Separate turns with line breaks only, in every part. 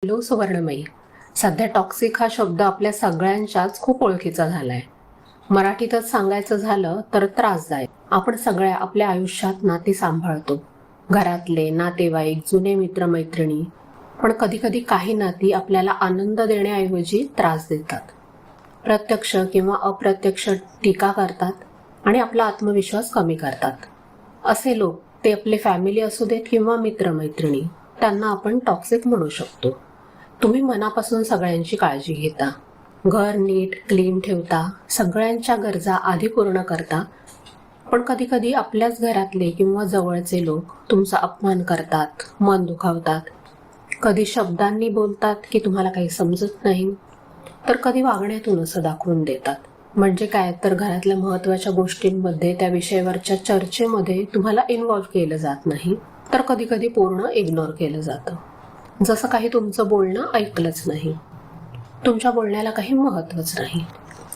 Hello सुवर्णमयी. सध्या toxic हा शब्द आपल्या सगळ्यांच्याच खूप ओळखीचा झालाय. मराठीतच सांगायचं झालं तर त्रासदायक. आपण सगळ्या आपल्या आयुष्यात नाती सांभाळतो, घरातले, नातेवाईक, जुने मित्रमैत्रिणी. पण कधी कधी काही नाती आपल्याला आनंद देण्याऐवजी त्रास देतात. प्रत्यक्ष किंवा अप्रत्यक्ष टीका करतात आणि आपला आत्मविश्वास कमी करतात. असे लोक, ते आपले फॅमिली असू देत किंवा मित्रमैत्रिणी, त्यांना आपण टॉक्सिक म्हणू शकतो. तुम्ही मनापासून सगळ्यांची काळजी घेता, घर नीट क्लीन ठेवता, सगळ्यांच्या गरजा आधी पूर्ण करता, पण कधी कधी आपल्याच घरातले किंवा जवळचे लोक तुमचा अपमान करतात, मन दुखावतात. कधी शब्दांनी बोलतात की तुम्हाला काही समजत नाही, तर कधी वागण्यातून असं दाखवून देतात. म्हणजे काय, तर घरातल्या महत्त्वाच्या गोष्टींमध्ये, त्या विषयावरच्या चर्चेमध्ये तुम्हाला इन्व्हॉल्व केलं जात नाही, तर कधी कधी पूर्ण इग्नोर केलं जातं. जसं काही तुमचं बोलणं ऐकलंच नाही, तुमच्या बोलण्याला काही महत्त्वच नाही.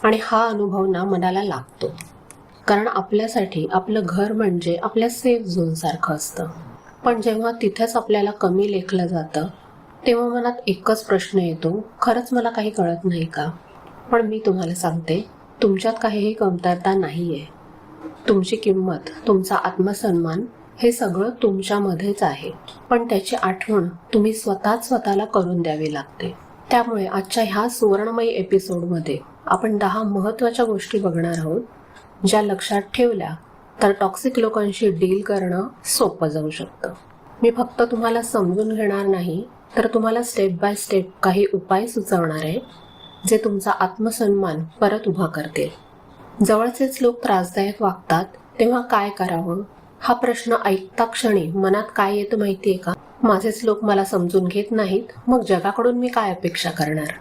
आणि हा अनुभव ना मनाला लागतो, कारण आपल्यासाठी आपलं घर म्हणजे आपल्या सेफ झोन सारखं असतं. पण जेव्हा तिथेच आपल्याला कमी लेखलं जातं, तेव्हा मनात एकच प्रश्न येतो, खरंच मला काही कळत नाही का? पण मी तुम्हाला सांगते, तुमच्यात काहीही कमतरता नाहीये. तुमची किंमत, तुमचा आत्मसन्मान हे सगळं तुमच्यामध्येच आहे. पण त्याची आठवण तुम्ही स्वतःच स्वतःला करून द्यावी लागते. त्यामुळे आजच्या ह्या सुवर्णमयी एपिसोडमध्ये आपण 10 महत्त्वाच्या गोष्टी बघणार आहोत, ज्या लक्षात ठेवल्या तर टॉक्सिक लोकांशी डील करणं सोपं जाऊ शकतं. मी फक्त तुम्हाला समजून घेणार नाही, तर तुम्हाला स्टेप बाय स्टेप काही उपाय सुचवणार आहे, जे तुमचा आत्मसन्मान परत उभा करतील. जवळचेच लोक त्रासदायक वागतात तेव्हा काय करावं, हा प्रश्न ऐकता क्षणी मनात काय येतं माहितीये का? माझेच लोक मला समजून घेत नाहीत, मग जगाकडून मी काय अपेक्षा करणार?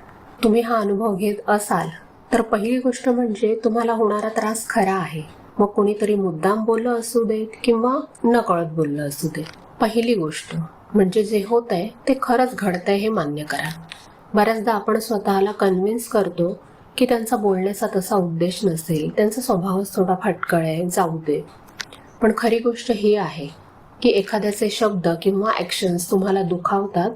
तुम्ही हा अनुभव घेत असाल तर पहिली गोष्ट म्हणजे तुम्हाला होणारा त्रास खरा आहे. मग कोणीतरी मुद्दाम बोललं असू देत किंवा नकळत बोललं असू दे, पहिली गोष्ट म्हणजे जे होतंय ते खरंच घडतंय हे मान्य करा. बऱ्याचदा आपण स्वतःला कन्व्हिन्स करतो की त्यांचा बोलण्याचा तसा उद्देश नसेल, त्यांचा स्वभावच थोडा फटकळ आहे, जाऊ दे. पण खरी गोष्ट ही आहे की एखाद्याचे शब्द किंवा ॲक्शन्स तुम्हाला दुखावतात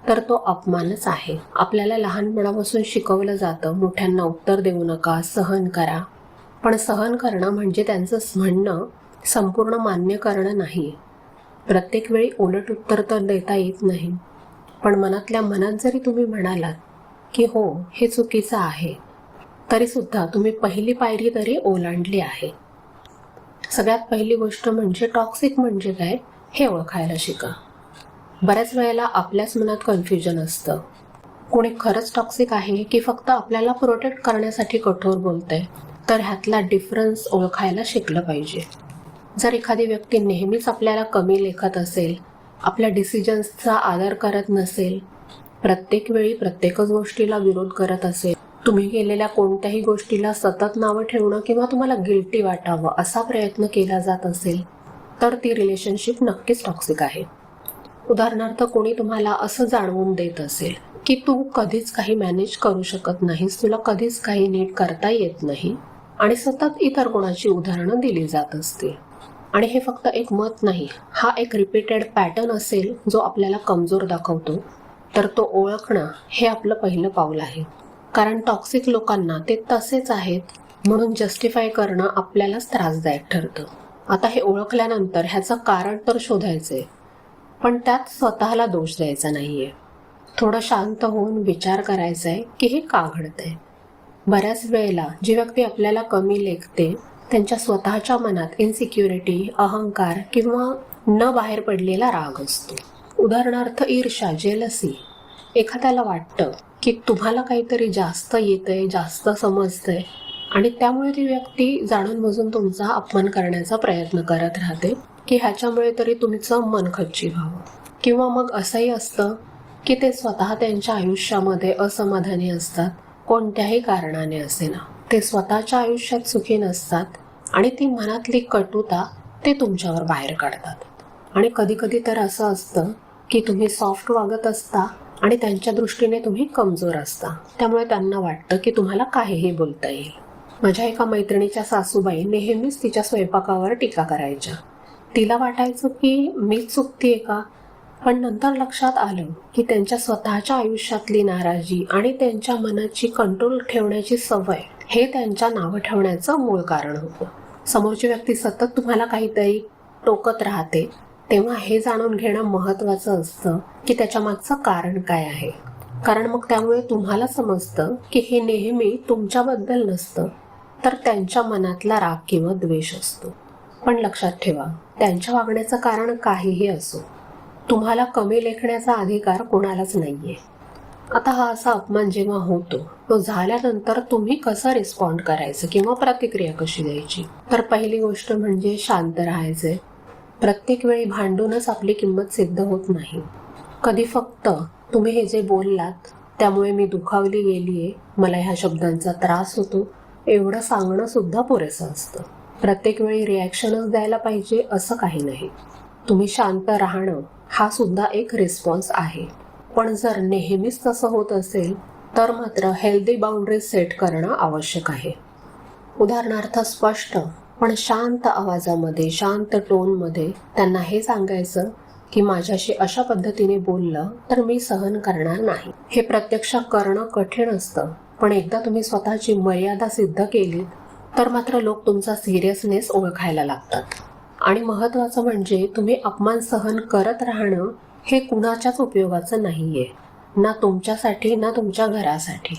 तर तो अपमानच आहे. आपल्याला लहानपणापासून शिकवलं जातं, मोठ्यांना उत्तर देऊ नका, सहन करा. पण सहन करणं म्हणजे त्यांचं म्हणणं संपूर्ण मान्य करणं नाही. प्रत्येक वेळी उलट उत्तर तर देता येत नाही, पण मनातल्या मनात जरी तुम्ही म्हणालात की हो, हे चुकीचं आहे, तरी सुद्धा तुम्ही पहिली पायरी तरी ओलांडली आहे. सगळ्यात पहिली गोष्ट म्हणजे टॉक्सिक म्हणजे काय हे ओळखायला शिका. बऱ्याच वेळेला आपल्याच मनात कन्फ्युजन असतं, कोणी खरंच टॉक्सिक आहे की फक्त आपल्याला प्रोटेक्ट करण्यासाठी कठोर बोलतंय. तर ह्यातला डिफरन्स ओळखायला शिकलं पाहिजे. जर एखादी व्यक्ती नेहमीच आपल्याला कमी लेखत असेल, आपल्या डिसिजन्सचा आदर करत नसेल, प्रत्येक वेळी प्रत्येकच गोष्टीला विरोध करत असेल, तुम्ही केलेल्या कोणत्याही गोष्टीला सतत नावं ठेवणं किंवा तुम्हाला गिल्टी वाटावं असा प्रयत्न केला जात असेल, तर ती रिलेशनशिप नक्कीच टॉक्सिक आहे. उदाहरणार्थ, कोणी तुम्हाला असं जाणवून देत असेल की तू कधीच काही मॅनेज करू शकत नाहीस, तुला कधीच काही नीट करता येत नाही, आणि सतत इतर कोणाची उदाहरणं दिली जात असतील, आणि हे फक्त एक मत नाही, हा एक रिपीटेड पॅटर्न असेल जो आपल्याला कमजोर दाखवतो, तर तो ओळखणं हे आपलं पहिलं पाऊल आहे. कारण टॉक्सिक लोकांना ते तसेच आहेत म्हणून जस्टिफाय करणं आपल्यालाच त्रासदायक ठरतं. आता हे ओळखल्यानंतर ह्याचं कारण तर शोधायचंय, पण त्यात स्वतःला दोष द्यायचा नाहीये. थोडं शांत होऊन विचार करायचाय की हे का घडतंय. बऱ्याच वेळेला जी व्यक्ती आपल्याला कमी लेखते, त्यांच्या स्वतःच्या मनात इन्सिक्युरिटी, अहंकार किंवा न बाहेर पडलेला राग असतो. उदाहरणार्थ ईर्ष्या, जेलसी. एखाद्याला वाटतं की तुम्हाला काहीतरी जास्त येतंय, जास्त समजतंय, आणि त्यामुळे ती व्यक्ती जाणून बुजून तुमचा अपमान करण्याचा प्रयत्न करत राहते की ह्याच्यामुळे तरी तुमचं मन खच्ची व्हावं. किंवा मग असंही असतं की ते स्वतः त्यांच्या आयुष्यामध्ये असमाधानी असतात, कोणत्याही कारणाने असेना. ते स्वतःच्या आयुष्यात सुखी नसतात आणि ती मनातली कटुता ते तुमच्यावर बाहेर काढतात. आणि कधी कधी तर असं असतं की तुम्ही सॉफ्ट वागत असता आणि त्यांच्या दृष्टीने तुम्ही कमजोर असता, त्यामुळे त्यांना वाटतं की तुम्हाला काहीही बोलता येईल. माझ्या एका मैत्रिणीच्या सासूबाई नेहमीच तिच्या स्वयंपाकावर टीका करायच्या. तिला वाटायचं की मीच चुकतीये का, पण नंतर लक्षात आलं की त्यांच्या स्वतःच्या आयुष्यातली नाराजी आणि त्यांच्या मनाची कंट्रोल ठेवण्याची सवय हे त्यांच्या नावं ठेवण्याचं मूळ कारण होतं. समोरची व्यक्ती सतत तुम्हाला काहीतरी टोकत राहते तेव्हा हे जाणून घेणं महत्त्वाचं असतं की त्याच्या मागचं कारण काय आहे. कारण मग त्यामुळे तुम्हाला समजतं की हे नेहमी तुमच्याबद्दल नसतं, तर त्यांच्या मनातला राग किंवा द्वेष असतो. पण लक्षात ठेवा, त्यांच्या वागण्याचं कारण काहीही असो, तुम्हाला कमी लेखण्याचा अधिकार कोणालाच नाहीये. आता हा असा अपमान जेव्हा होतो तो झाल्यानंतर तुम्ही कसं रिस्पॉन्ड करायचं किंवा प्रतिक्रिया कशी द्यायची, तर पहिली गोष्ट म्हणजे शांत राहायचे. प्रत्येक वेळी भांडूनच आपली किंमत सिद्ध होत नाही. कधी फक्त तुम्ही हे जे बोललात त्यामुळे मी दुखावली गेलीये, मला ह्या शब्दांचा त्रास होतो, एवढं सांगणं सुद्धा पुरेसं असतं. प्रत्येक वेळी रिॲक्शनच द्यायला पाहिजे असं काही नाही. तुम्ही शांत राहणं हा सुद्धा एक रिस्पॉन्स आहे. पण जर नेहमीच तसं होत असेल तर मात्र हेल्दी बाउंड्रीज सेट करणं आवश्यक आहे. उदाहरणार्थ स्पष्ट पण शांत आवाजामध्ये, शांत टोनमध्ये त्यांना हे सांगायचं की माझ्याशी अशा पद्धतीने बोललं तर मी सहन करणार नाही. हे प्रत्यक्ष करणं कठीण असतं, पण एकदा तुम्ही स्वतःची मर्यादा सिद्ध केली तर मात्र लोक तुमचा सिरियसनेस ओळखायला लागतात. आणि महत्त्वाचं म्हणजे तुम्ही अपमान सहन करत राहणं हे कुणाच्याच उपयोगाचं नाहीये, ना तुमच्यासाठी ना तुमच्या घरासाठी.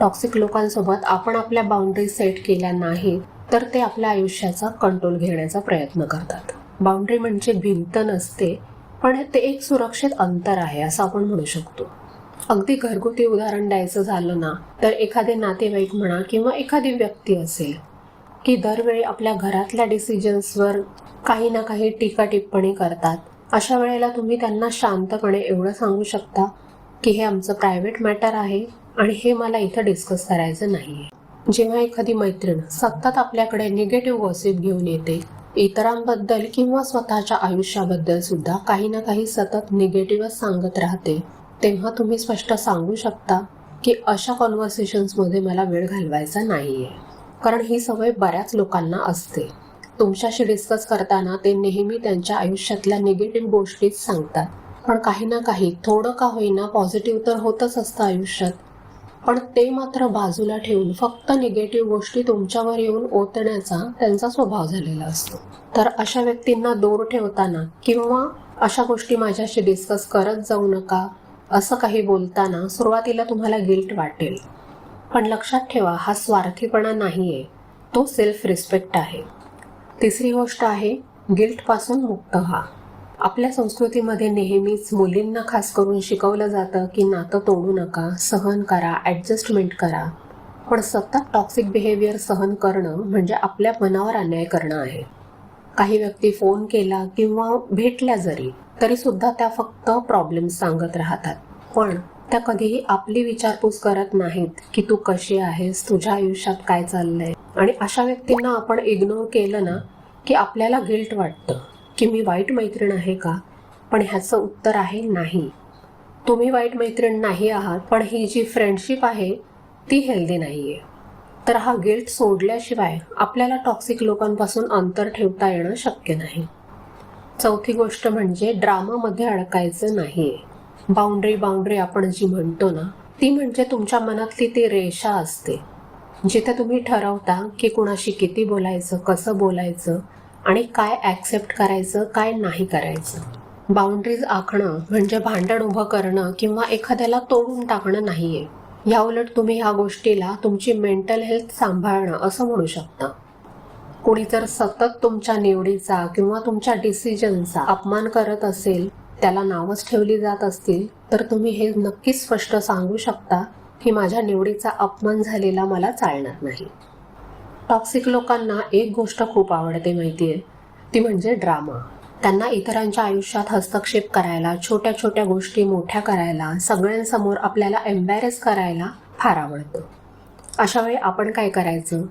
टॉक्सिक लोकांसोबत आपण आपल्या बाउंड्री सेट केल्या नाहीत तर ते आपल्या आयुष्याचा कंट्रोल घेण्याचा प्रयत्न करतात. बाउंड्री म्हणजे भिंत नसते, पण ते एक सुरक्षित अंतर आहे असं आपण म्हणू शकतो. अगदी घरगुती उदाहरण द्यायचं झालं ना तर एखादे नातेवाईक म्हणा किंवा एखादी व्यक्ती असेल की दरवेळी आपल्या घरातल्या डिसिजन्सवर काही ना काही टीका टिप्पणी करतात. अशा वेळेला तुम्ही त्यांना शांतपणे एवढं सांगू शकता की हे आमचं प्रायव्हेट मॅटर आहे आणि हे मला इथं डिस्कस करायचं नाहीये. जेव्हा एखादी मैत्रीण सतत आपल्याकडे निगेटिव्ह गॉसिप घेऊन येते, इतरांबद्दल किंवा स्वतःच्या आयुष्याबद्दल सुद्धा काही ना काही सतत निगेटिव्हच सांगत राहते, तेव्हा तुम्ही स्पष्ट सांगू शकता की अशा कॉन्व्हर्सेशन्समध्ये मला वेळ घालवायचा नाहीये. कारण ही सवय बऱ्याच लोकांना असते. तुमच्याशी डिस्कस करताना ते नेहमी त्यांच्या आयुष्यातल्या निगेटिव्ह गोष्टीच सांगतात, पण काही ना काही थोडं का होईना पॉझिटिव्ह तर होतच असतं आयुष्यात. पण ते मात्र बाजूला ठेवून फक्त निगेटिव्ह गोष्टी तुमच्यावर येऊन ओतण्याचा त्यांचा स्वभाव झालेला असतो. तर अशा व्यक्तींना दूर ठेवताना किंवा अशा गोष्टी माझ्याशी डिस्कस करत जाऊ नका असं काही बोलताना सुरुवातीला तुम्हाला गिल्ट वाटेल, पण लक्षात ठेवा हा स्वार्थीपणा नाहीये, तो सेल्फ रिस्पेक्ट आहे. तिसरी गोष्ट आहे गिल्टपासून मुक्त व्हा. आपल्या संस्कृतीमध्ये नेहमीच मुलींना खास करून शिकवलं जातं की नातं तोडू नका, सहन करा, ॲडजस्टमेंट करा. पण सतत टॉक्सिक बिहेवियर सहन करणं म्हणजे आपल्या मनावर अन्याय करणं आहे. काही व्यक्ती फोन केला किंवा भेटल्या जरी तरी सुद्धा त्या फक्त प्रॉब्लेम्स सांगत राहतात, पण त्या कधीही आपली विचारपूस करत नाहीत की तू कशी आहेस, तुझ्या आयुष्यात काय चाललंय. आणि अशा व्यक्तींना आपण इग्नोर केलं ना की आपल्याला गिल्ट वाटतं की मी वाईट मैत्रीण आहे का, पण ह्याचं उत्तर आहे नाही. तुम्ही वाईट मैत्रीण नाही आहात, पण ही जी फ्रेंडशिप आहे ती हेल्दी नाहीये. तर हा गिल्ट सोडल्याशिवाय आपल्याला टॉक्सिक लोकांपासून अंतर ठेवता येणं शक्य नाही. चौथी गोष्ट म्हणजे ड्रामामध्ये अडकायचं नाहीये. बाउंड्री आपण जी म्हणतो ना ती म्हणजे तुमच्या मनातली ती रेषा असते जिथे तुम्ही ठरवता की कुणाशी किती बोलायचं, कसं बोलायचं आणि काय ॲक्सेप्ट करायचं, काय नाही करायचं. बाउंड्रीज आखणं म्हणजे भांडण उभं करणं किंवा एखाद्याला तोडून टाकणं नाहीये. याउलट तुम्ही ह्या गोष्टीला तुमची मेंटल हेल्थ सांभाळणं असं म्हणू शकता. कोणी जर सतत तुमच्या निवडीचा किंवा तुमच्या डिसिजनचा अपमान करत असेल, त्याला नावच ठेवली जात असतील, तर तुम्ही हे नक्कीच स्पष्ट सांगू शकता की माझ्या निवडीचा अपमान झालेला मला चालणार नाही. टॉक्सिक लोकांना एक गोष्ट खूप आवडते माहितीये, ती म्हणजे ड्रामा. त्यांना इतरांच्या आयुष्यात हस्तक्षेप करायला, छोट्या छोट्या गोष्टी मोठ्या करायला, सगळ्यांसमोर आपल्याला एम्बॅरेस करायला फार आवडतं. अशा वेळी आपण काय करायचं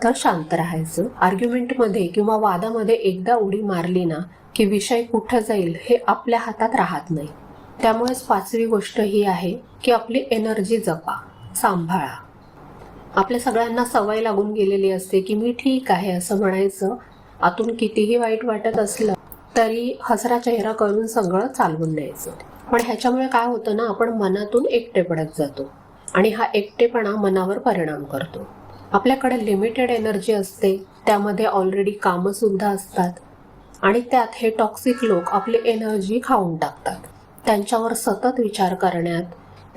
तर शांत राहायचं. आर्ग्युमेंटमध्ये किंवा वादामध्ये एकदा उडी मारली ना की विषय कुठं जाईल हे आपल्या हातात राहत नाही. त्यामुळेच पाचवी गोष्ट ही आहे की आपली एनर्जी जपा, सांभाळा. आपल्या सगळ्यांना सवय लागून गेलेली असते की मी ठीक आहे असं म्हणायचं. आतून कितीही वाईट वाटत असलं तरी हसरा चेहरा करून सगळं चालवून न्यायचं. पण ह्याच्यामुळे काय होतं ना, आपण मनातून एकटे पडत जातो आणि हा एकटेपणा मनावर परिणाम करतो. आपल्याकडे लिमिटेड एनर्जी असते, त्यामध्ये ऑलरेडी कामं सुद्धा असतात आणि त्यात हे टॉक्सिक लोक आपली एनर्जी खाऊन टाकतात. त्यांच्यावर सतत विचार करण्यात,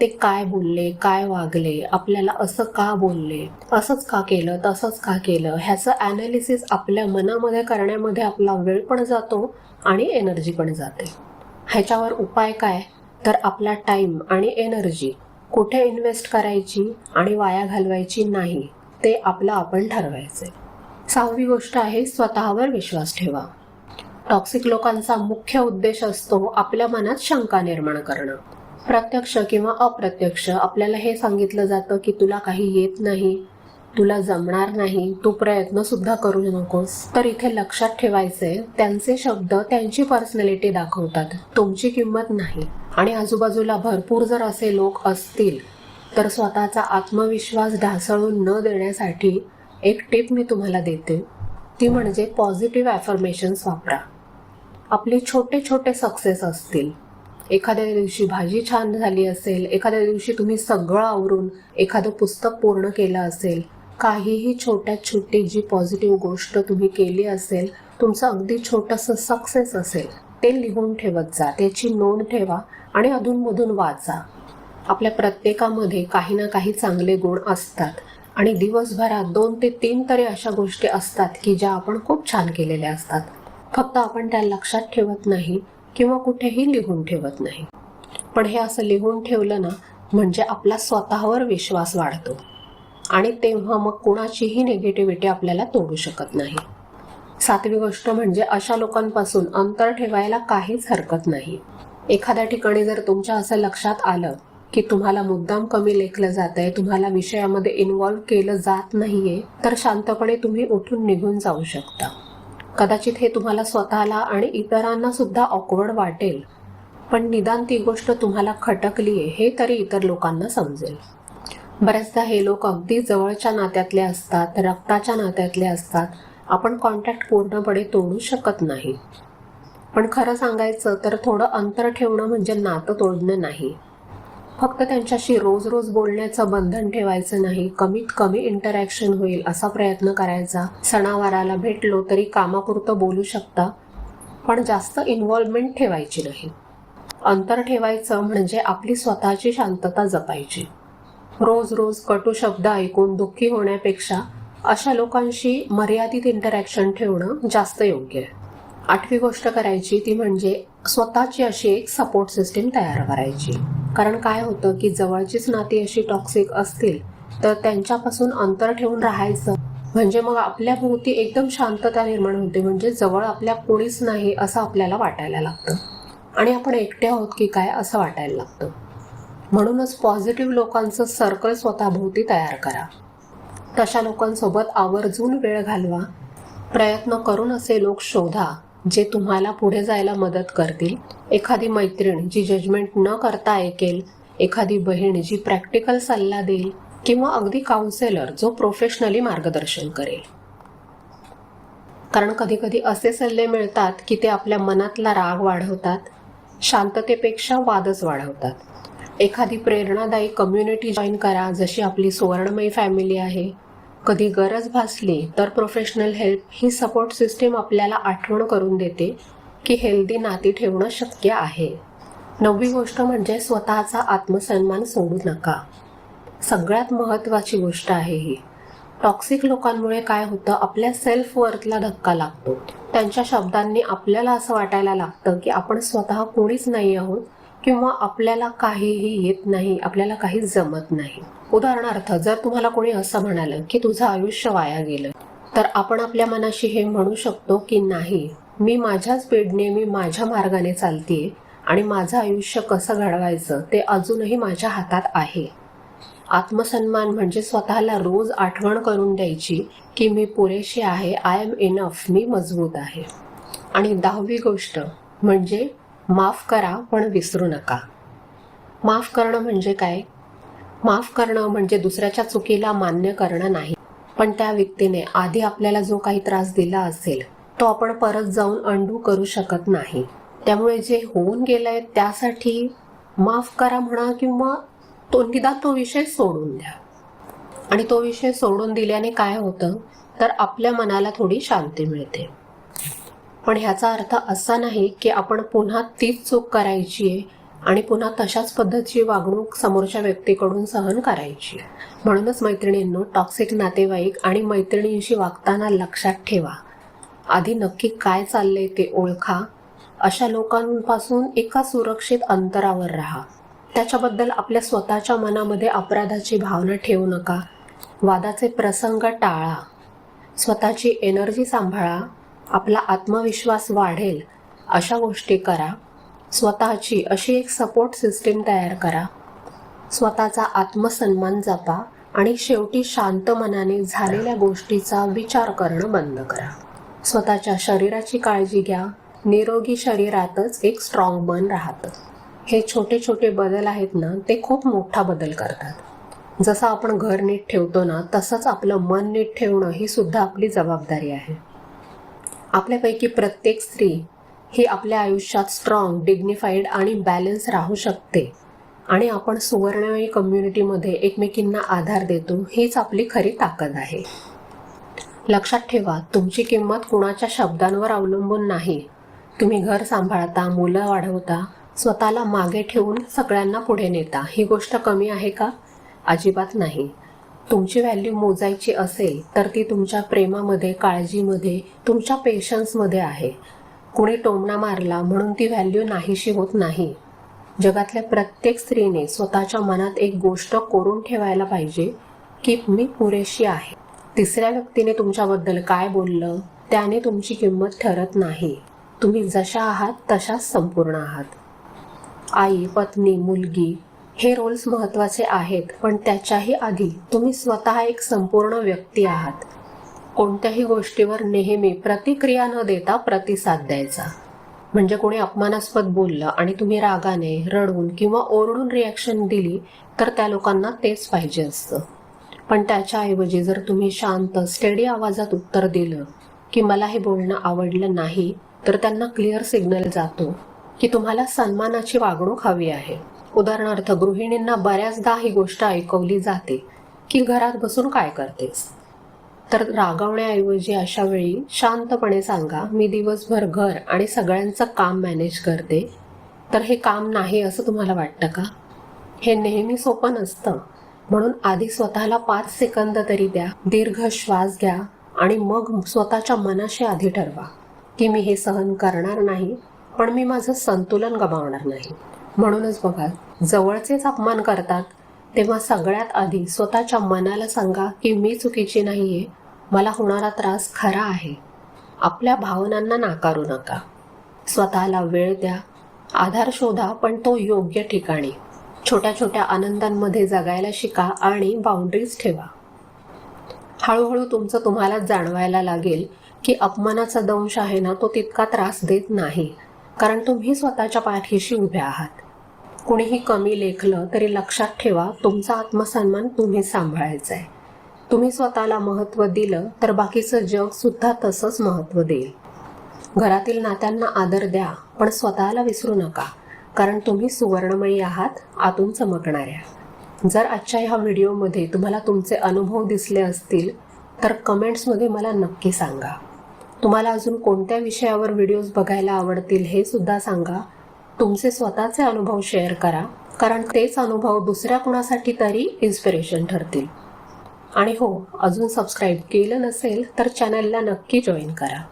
ते काय बोलले, काय वागले, आपल्याला असं का बोलले, असंच का केलं, तसंच का केलं, ह्याचं ॲनालिसिस आपल्या मनामध्ये करण्यामध्ये आपला वेळ पण जातो आणि एनर्जी पण जाते. ह्याच्यावर उपाय काय, तर आपला टाईम आणि एनर्जी कुठे इन्व्हेस्ट करायची आणि वाया घालवायची नाही, ते आपलं आपण ठरवायचे. 6वी गोष्ट आहे, स्वतःवर विश्वास ठेवा. टॉक्सिक लोकांचा मुख्य उद्देश असतो आपल्या मनात शंका निर्माण करणं. प्रत्यक्ष किंवा अप्रत्यक्ष आपल्याला हे सांगितलं जातं की तुला काही येत नाही, तुला जमणार नाही, तू प्रयत्न सुद्धा करू नकोस. तर इथे लक्षात ठेवायचे, त्यांचे शब्द त्यांची पर्सनॅलिटी दाखवतात, तुमची किंमत नाही. आणि आजूबाजूला भरपूर जर असे लोक असतील तर स्वतःचा आत्मविश्वास ढासळून न देण्यासाठी एक टिप मी तुम्हाला देते, ती म्हणजे पॉझिटिव्ह ॲफर्मेशन्स वापरा. आपले छोटे छोटे सक्सेस असतील, एखाद्या दिवशी भाजी छान झाली असेल, एखाद्या दिवशी तुम्ही सगळं आवरून एखादं पुस्तक पूर्ण केलं असेल, काहीही छोट्यात छोटी जी पॉझिटिव्ह गोष्ट तुम्ही केली असेल, तुमचं अगदी छोटंसं सक्सेस असेल, ते लिहून ठेवत जा, त्याची नोंद ठेवा आणि अधूनमधून वाचा. आपल्या प्रत्येकामध्ये काही ना काही चांगले गुण असतात आणि दिवसभरात 2 ते 3 तरी अशा गोष्टी असतात की ज्या आपण खूप छान केलेल्या असतात. फक्त आपण त्या लक्षात ठेवत नाही किंवा कुठेही लिहून ठेवत नाही. पण हे असं लिहून ठेवलं ना, म्हणजे आपला स्वतःवर विश्वास वाढतो आणि तेव्हा मग कुणाचीही निगेटिव्हिटी आपल्याला तोडू शकत नाही. 7वी गोष्ट म्हणजे अशा लोकांपासून अंतर ठेवायला काहीच हरकत नाही. एखाद्या ठिकाणी जर तुमच्या असं लक्षात आलं की तुम्हाला मुद्दाम कमी लेखलं जात आहे, तुम्हाला विषयामध्ये इन्व्हॉल्व केलं जात नाहीये, तर शांतपणे तुम्ही उठून निघून जाऊ शकता. कदाचित हे तुम्हाला स्वतःला आणि इतरांना सुद्धा ऑकवर्ड वाटेल, पण निदान ती गोष्ट तुम्हाला खटकलीये हे तरी इतर लोकांना समजेल. बऱ्याचदा हे लोक अगदी जवळच्या नात्यातले असतात, रक्ताच्या नात्यातले असतात, आपण कॉन्टॅक्ट पूर्णपणे तोडू शकत नाही. पण खरं सांगायचं तर थोडं अंतर ठेवणं म्हणजे नातं तोडणं नाही. फक्त त्यांच्याशी रोज रोज बोलण्याचं बंधन ठेवायचं नाही, कमीत कमी इंटरॅक्शन होईल असा प्रयत्न करायचा. सणावाराला भेटलो तरी कामापुरतं बोलू शकता, पण जास्त इन्व्हॉल्वमेंट ठेवायची नाही. अंतर ठेवायचं म्हणजे आपली स्वतःची शांतता जपायची. रोज रोज कटू शब्द ऐकून दुःखी होण्यापेक्षा अशा लोकांशी मर्यादित इंटरॅक्शन ठेवणं जास्त योग्य आहे. 8वी गोष्ट करायची ती म्हणजे स्वतःची अशी एक सपोर्ट सिस्टीम तयार करायची. कारण काय होतं की जवळचीच नाती अशी टॉक्सिक असतील तर त्यांच्यापासून अंतर ठेवून राहायचं म्हणजे मग आपल्या भोवती एकदम शांतता निर्माण होते, म्हणजे जवळ आपल्या कोणीच नाही असं आपल्याला वाटायला लागतं आणि आपण एकटे आहोत की काय असं वाटायला लागतं. म्हणूनच पॉझिटिव्ह लोकांचं सर्कल स्वतःभोवती तयार करा. तशा लोकांसोबत आवर्जून वेळ घालवा. प्रयत्न करून असे लोक शोधा जे तुम्हाला पुढे जायला मदत करतील. एखादी मैत्रीण जी जजमेंट न करता ऐकेल, एखादी बहीण जी प्रॅक्टिकल सल्ला देईल किंवा अगदी काउन्सेलर जो प्रोफेशनली मार्गदर्शन करेल. कारण कधी कधी असे सल्ले मिळतात की ते आपल्या मनातला राग वाढवतात, शांततेपेक्षा वादच वाढवतात. एखादी प्रेरणादायी कम्युनिटी जॉईन करा, जशी आपली सुवर्णमयी फॅमिली आहे. कधी गरज भासली तर प्रोफेशनल हेल्प ही सपोर्ट सिस्टीम आपल्याला आठवण करून देते की हेल्दी नाती ठेवणं शक्य आहे. 9वी गोष्ट म्हणजे स्वतःचा आत्मसन्मान सोडू नका. सगळ्यात महत्त्वाची गोष्ट आहे ही. टॉक्सिक लोकांमुळे काय होतं, आपल्या सेल्फ वर्थला धक्का लागतो. त्यांच्या शब्दांनी आपल्याला असं वाटायला लागतं की आपण स्वतः कोणीच नाही आहोत किंवा आपल्याला काहीही येत नाही, आपल्याला काही जमत नाही. उदाहरणार्थ, जर तुम्हाला कोणी असं म्हणालं की तुझं आयुष्य वाया गेलं, तर आपण आपल्या मनाशी हे म्हणू शकतो की नाही, मी माझ्या स्पीडने, मी माझ्या मार्गाने चालतेय आणि माझं आयुष्य कसं घडवायचं ते अजूनही माझ्या हातात आहे. आत्मसन्मान म्हणजे स्वतःला रोज आठवण करून द्यायची की मी पुरेशी आहे, आय एम इनफ, मी मजबूत आहे. आणि 10वी गोष्ट म्हणजे माफ करा पण विसरू नका. माफ करणं म्हणजे काय? माफ करणं म्हणजे दुसऱ्याच्या चुकीला मान्य करणं नाही, पण त्या व्यक्तीने आधी आपल्याला जो काही त्रास दिला असेल तो तो आपण परत जाऊन अंडू करू शकत नाही. त्यामुळे जे होऊन गेलंय त्यासाठी माफ करा म्हणा किंवा निदान तो विषय सोडून द्या. आणि तो विषय सोडून दिल्याने काय होतं तर आपल्या मनाला थोडी शांती मिळते. पण ह्याचा अर्थ असा नाही की आपण पुन्हा तीच चूक करायची आहे आणि पुन्हा तशाच पद्धतीची वागणूक समोरच्या व्यक्तीकडून सहन करायची. म्हणूनच मैत्रिणींनो, टॉक्सिक नातेवाईक आणि मैत्रिणींशी वागताना लक्षात ठेवा, आधी नक्की काय चाललंय ते ओळखा. अशा लोकांपासून एका सुरक्षित अंतरावर राहा. त्याच्याबद्दल आपल्या स्वतःच्या मनामध्ये अपराधाची भावना ठेवू नका. वादाचे प्रसंग टाळा. स्वतःची एनर्जी सांभाळा. आपला आत्मविश्वास वाढेल अशा गोष्टी करा. स्वतःची अशी एक सपोर्ट सिस्टीम तयार करा. स्वतःचा आत्मसन्मान जपा आणि शेवटी शांत मनाने झालेल्या गोष्टीचा विचार करणं बंद करा. स्वतःच्या शरीराची काळजी घ्या. निरोगी शरीरातच एक स्ट्रॉंग मन राहतं. हे छोटे छोटे बदल आहेत ना, ते खूप मोठा बदल करतात. जसं आपण घर नीट ठेवतो ना, तसंच आपलं मन नीट ठेवणं ही सुद्धा आपली जबाबदारी आहे. आपल्यापैकी प्रत्येक स्त्री ही आपल्या आयुष्यात स्ट्रॉंग, डिग्निफाईड आणि बॅलन्स राहू शकते. आणि आपण सुवर्णमयी कम्युनिटीमध्ये एकमेकींना आधार देतो. हीच आपली खरी ताकद आहे. लक्षात ठेवा, तुमची किंमत कुणाच्या शब्दांवर अवलंबून नाही. तुम्ही घर सांभाळता, मुलं वाढवता, स्वतःला मागे ठेवून सगळ्यांना पुढे नेता. ही गोष्ट कमी आहे का? अजिबात नाही. तुमची व्हॅल्यू मोजायची असेल तर ती तुमच्या प्रेमामध्ये, काळजीमध्ये, तुमच्या पेशन्समध्ये आहे. कुणी टोमणा मारला म्हणून ती व्हॅल्यू नाहीशी होत नाही. जगातल्या प्रत्येक स्त्रीने स्वतःच्या मनात एक गोष्ट कोरून ठेवायला पाहिजे की मी पुरेशी आहे. तिसऱ्या व्यक्तीने तुमच्याबद्दल काय बोललं त्याने तुमची किंमत ठरत नाही. तुम्ही जशा आहात तशाच संपूर्ण आहात. आई, पत्नी, मुलगी हे रोल्स महत्त्वाचे आहेत, पण त्याच्याही आधी तुम्ही स्वतः एक संपूर्ण व्यक्ती आहात. कोणत्याही गोष्टीवर नेहमी प्रतिक्रिया न देता प्रतिसाद द्यायचा. म्हणजे कोणी अपमानास्पद बोललं आणि तुम्ही रागाने, रडून किंवा ओरडून रिॲक्शन दिली तर त्या लोकांना तेच पाहिजे असतं. पण त्याच्याऐवजी जर तुम्ही शांत, स्टेडी आवाजात उत्तर दिलं की मला हे बोलणं आवडलं नाही, तर त्यांना क्लिअर सिग्नल जातो की तुम्हाला सन्मानाची वागणूक हवी आहे. उदाहरणार्थ, गृहिणींना बऱ्याचदा ही गोष्ट ऐकवली जाते की घरात बसून काय करतेस. तर रागावण्याऐवजी अशा वेळी शांतपणे सांगा, मी दिवसभर घर आणि सगळ्यांचं काम मॅनेज करते. तर हे काम नाही असं तुम्हाला वाटतं का? हे नेहमी सोपं नसतं. म्हणून आधी स्वतःला 5 सेकंद तरी द्या. दीर्घ श्वास घ्या आणि मग स्वतःच्या मनाशी आधी ठरवा की मी हे सहन करणार नाही, पण मी माझं संतुलन गमावणार नाही. म्हणूनच बघा, जवळचेच अपमान करतात तेव्हा सगळ्यात आधी स्वतःच्या मनाला सांगा की मी चुकीची नाहीये, मला होणारा त्रास खरा आहे. आपल्या भावनांना नाकारू नका. स्वतःला वेळ द्या. आधार शोधा, पण तो योग्य ठिकाणी. छोट्या छोट्या आनंदांमध्ये जगायला शिका आणि बाउंड्रीज ठेवा. हळूहळू तुमचं तुम्हालाच जाणवायला लागेल की अपमानाचा दंश आहे ना, तो तितका त्रास देत नाही, कारण तुम्ही स्वतःच्या पाठीशी उभे आहात. कुणीही कमी लेखलं तरी लक्षात ठेवा, तुमचा आत्मसन्मान तुम्ही सांभाळायचा आहे. तुम्ही स्वतःला महत्त्व दिलं तर बाकीचं जग सुद्धा तसंच महत्त्व देईल. घरातील नात्यांना आदर द्या, पण स्वतःला विसरू नका, कारण तुम्ही सुवर्णमयी आहात, आतून चमकणाऱ्या. जर आजच्या ह्या व्हिडिओमध्ये तुम्हाला तुमचे अनुभव दिसले असतील तर कमेंट्समध्ये मला नक्की सांगा. तुम्हाला अजून कोणत्या विषयावर व्हिडिओज बघायला आवडतील हे सुद्धा सांगा. तुमचे स्वतःचे अनुभव शेअर करा, कारण तेच अनुभव दुसऱ्या कुणासाठी तरी इन्स्पिरेशन ठरतील. आणि हो, अजून सबस्क्राईब केलं नसेल तर चॅनलला नक्की जॉईन करा.